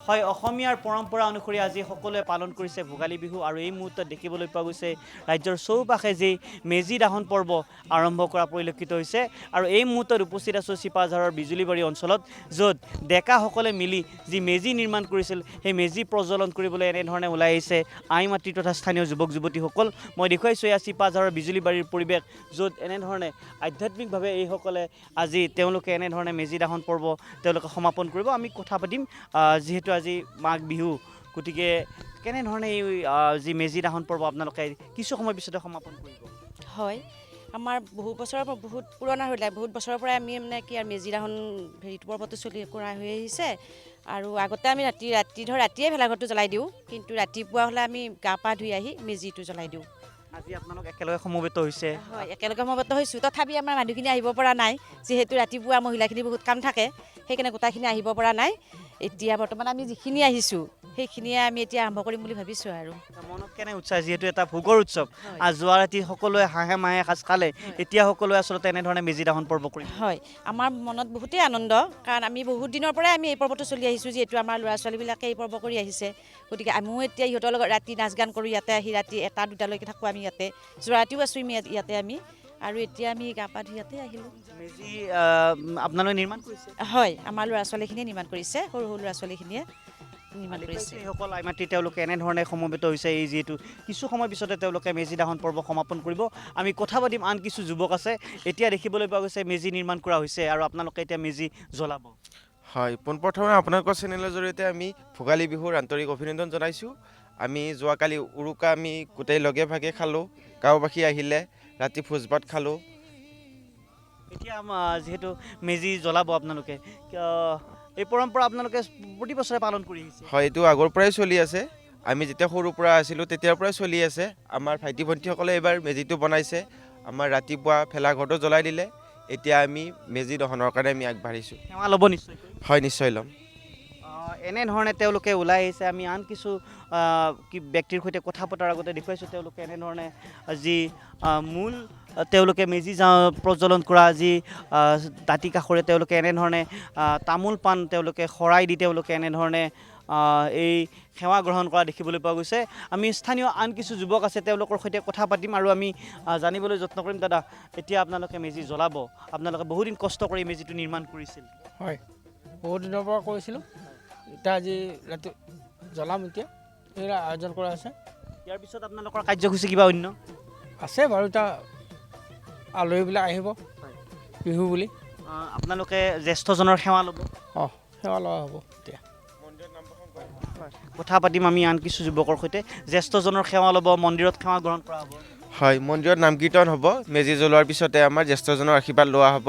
হয় অসমীয়াৰ পৰম্পৰা অনুসৰি আজি সকলোৱে পালন কৰিছে ভোগালী বিহু আৰু এই মুহূৰ্তত দেখিবলৈ পোৱা গৈছে ৰাজ্যৰ চৌপাশে যি মেজি দাহন পৰ্ব আৰম্ভ কৰা পৰিলক্ষিত হৈছে আৰু এই মুহূৰ্তত উপস্থিত আছোঁ চিপাঝাৰৰ বিজুলীবাৰী অঞ্চলত য'ত ডেকাসকলে মিলি যি মেজি নিৰ্মাণ কৰিছিল সেই মেজি প্ৰজ্বলন কৰিবলৈ এনেধৰণে ওলাই আহিছে আই মাতৃ তথা স্থানীয় যুৱক যুৱতীসকল মই দেখুৱাইছোঁ এয়া চিপাঝাৰৰ বিজুলীবাৰীৰ পৰিৱেশ য'ত এনেধৰণে আধ্যাত্মিকভাৱে এইসকলে আজি তেওঁলোকে এনেধৰণে মেজি দাহন পৰ্ব তেওঁলোকে সমাপন কৰিব আমি কথা পাতিম যিহেতু আজি মাঘ বিহু গতিকে কেনেধৰণে এই যি মেজি দাহন পৰ্ব আপোনালোকে কিছু সময় পিছতে সমাপন কৰিব হয় আমাৰ বহুত বছৰৰ পৰা বহুত পুৰণা হৈ বহুত বছৰৰ পৰাই আমি মানে কি আৰু মেজি দাহন হেৰিটো পৰ্বটো চলি কৰা হৈ আহিছে আৰু আগতে আমি ৰাতিয়ে ভেলাঘৰটো জ্বলাই দিওঁ কিন্তু ৰাতিপুৱা হ'লে আমি গা পা ধুই আহি মেজিটো জ্বলাই দিওঁ আজি আপোনালোক একেলগে সমবেত হৈছে হয় একেলগে সমবেত হৈছোঁ তথাপি আমাৰ মানুহখিনি আহিব পৰা নাই যিহেতু ৰাতিপুৱা মহিলাখিনি বহুত কাম থাকে সেইকাৰণে গোটাইখিনি আহিব পৰা নাই এতিয়া বৰ্তমান আমি যিখিনি আহিছোঁ সেইখিনিয়ে আমি এতিয়া আৰম্ভ কৰিম বুলি ভাবিছোঁ আৰু মনত কেনে উৎসাহ যিহেতু এটা ভোগৰ উৎসৱ যোৱা ৰাতি সকলোৱে হাঁহে মাহে এসাঁজ খালে এতিয়া সকলোৱে আচলতে এনেধৰণে মেজি দাহন পৰ্ব কৰিম হয় আমাৰ মনত বহুতেই আনন্দ কাৰণ আমি বহুত দিনৰ পৰাই আমি এই পৰ্বটো চলি আহিছোঁ যিহেতু আমাৰ ল'ৰা ছোৱালীবিলাকে এই পৰ্ব কৰি আহিছে গতিকে আমিও এতিয়া ইহঁতৰ লগত ৰাতি নাচ গান কৰোঁ ইয়াতে আহি ৰাতি 1টা 2টালৈকে থাকোঁ আমি ইয়াতে যোৱা ৰাতিও আছোঁ ইয়াতে আমি আৰু এতিয়া আমি গা পা ধুই ইয়াতে আহিলোঁ মেজি আপোনালোকে নিৰ্মাণ কৰিছে হয় আমাৰ ল'ৰা ছোৱালীখিনিয়ে নিৰ্মাণ কৰিছে সৰু সৰু ল'ৰা ছোৱালীখিনিয়ে নিৰ্মাণ কৰিছে এইসকল আই মাতৃ তেওঁলোকে এনেধৰণে সমবেত হৈছে এই যিহেতু কিছু সময় পিছতে তেওঁলোকে মেজি দাহন পৰ্ব সমাপন কৰিব আমি কথা পাতিম আন কিছু যুৱক আছে এতিয়া দেখিবলৈ পোৱা গৈছে মেজি নিৰ্মাণ কৰা হৈছে আৰু আপোনালোকে এতিয়া মেজি জ্বলাব হয় পোনপ্ৰথমে আপোনালোকৰ চেনেলৰ জৰিয়তে আমি ভোগালী বিহুৰ আন্তৰিক অভিনন্দন জনাইছোঁ আমি যোৱাকালি উৰুকা আমি গোটেই লগে ভাগে খালোঁ গাঁওবাসী আহিলে ৰাতি ভোজ ভাত খালোঁ এতিয়া যিহেতু মেজি জ্বলাব আপোনালোকে এই পৰম্পৰা আপোনালোকে প্ৰতি বছৰে পালন কৰি আহিছে হয় এইটো আগৰ পৰাই চলি আছে আমি যেতিয়া সৰুৰ পৰা আছিলোঁ তেতিয়াৰ পৰাই চলি আছে আমাৰ ভাইটি ভণ্টিসকলে এইবাৰ মেজিটো বনাইছে আমাৰ ৰাতিপুৱা ভেলাঘৰটো জ্বলাই দিলে এতিয়া আমি মেজি দহনৰ কাৰণে আমি আগবাঢ়িছোঁ সেৱা ল'ব নিশ্চয় হয় নিশ্চয় ল'ম এনেধৰণে তেওঁলোকে ওলাই আহিছে আমি আন কিছু ব্যক্তিৰ সৈতে কথা পতাৰ আগতে দেখুৱাইছোঁ তেওঁলোকে এনেধৰণে যি মূল তেওঁলোকে মেজি প্ৰজ্বলন কৰা যি দাঁতি কাষৰে তেওঁলোকে এনেধৰণে তামোল পাণ তেওঁলোকে শৰাই দি তেওঁলোকে এনেধৰণে এই সেৱা গ্ৰহণ কৰা দেখিবলৈ পোৱা গৈছে আমি স্থানীয় আন কিছু যুৱক আছে তেওঁলোকৰ সৈতে কথা পাতিম আৰু আমি জানিবলৈ যত্ন কৰিম দাদা এতিয়া আপোনালোকে মেজি জ্বলাব আপোনালোকে বহুদিন কষ্ট কৰি মেজিটো নিৰ্মাণ কৰিছিল হয় বহুত দিনৰ পৰা কৰিছিলোঁ এতিয়া আজি ৰাতি জ্বলাম এতিয়া এই আয়োজন কৰা আছে ইয়াৰ পিছত আপোনালোকৰ কাৰ্যসূচী কিবা অন্য আছে বাৰু এতিয়া আলহীবিলাক আহিব বিহু বুলি আপোনালোকে জ্যেষ্ঠজনৰ সেৱা ল'ব অঁ সেৱা লোৱা হ'ব এতিয়া কথা পাতিম আমি আন কিছু যুৱকৰ সৈতে জ্যেষ্ঠজনৰ সেৱা ল'ব মন্দিৰত সেৱা গ্ৰহণ কৰা হ'ব হয় মন্দিৰত নাম কীৰ্তন হ'ব মেজি জ্বলোৱাৰ পিছতে আমাৰ জ্যেষ্ঠজনৰ আশীৰ্বাদ লোৱা হ'ব